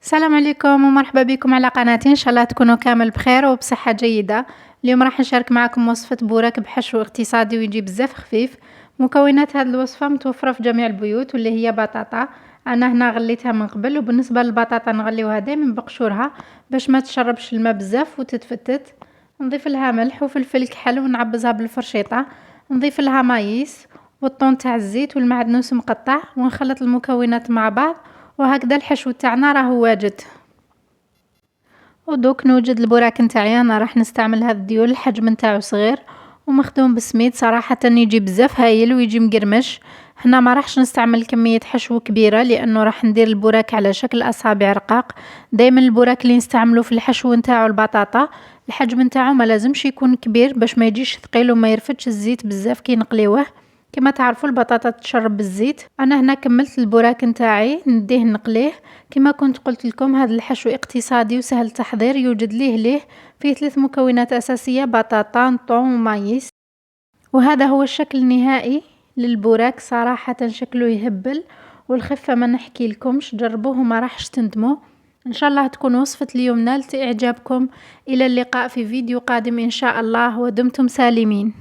السلام عليكم ومرحبا بكم على قناتي. ان شاء الله تكونوا كامل بخير وبصحة جيدة. اليوم راح نشارك معكم وصفة بوراك بحشو اقتصادي ويجي بزاف خفيف. مكونات هذه الوصفة متوفرة في جميع البيوت واللي هي بطاطا. انا هنا غليتها من قبل، وبالنسبة للبطاطا نغليوها دائما بقشورها باش ما تشربش الماء بزاف وتتفتت. نضيف لها ملح وفلفل كحل ونعبزها بالفرشيطة. نضيف لها مايس والطون تاع الزيت والمعدنوس مقطع ونخلط المكونات مع بعض، وهكذا الحشو تاعنا راهو واجد. ودوك نوجد البوراك نتاعي. انا راح نستعمل هذا الديول، الحجم نتاعو صغير ومخدوم بسميد، صراحة يجي بزاف هايل ويجي مقرمش. هنا ما راحش نستعمل كمية حشو كبيرة لانه راح ندير البوراك على شكل اصابع رقاق. دايما البوراك اللي نستعملو في الحشو نتاعو البطاطا الحجم نتاعو ما لازمش يكون كبير باش ما يجيش ثقيل وما يرفدش الزيت بزاف كي نقليوه. كما تعرفوا البطاطا تشرب بالزيت. انا هنا كملت البوراك نتاعي نديه نقليه. كما كنت قلت لكم هذا الحشو اقتصادي وسهل التحضير، يوجد ليه فيه 3 مكونات اساسيه: بطاطا، طون ومايس. وهذا هو الشكل النهائي للبوراك. صراحه شكله يهبل والخفه ما نحكي لكمش، جربوه وما راحش تندموا. ان شاء الله تكون وصفه اليوم نالت اعجابكم. الى اللقاء في فيديو قادم ان شاء الله، ودمتم سالمين.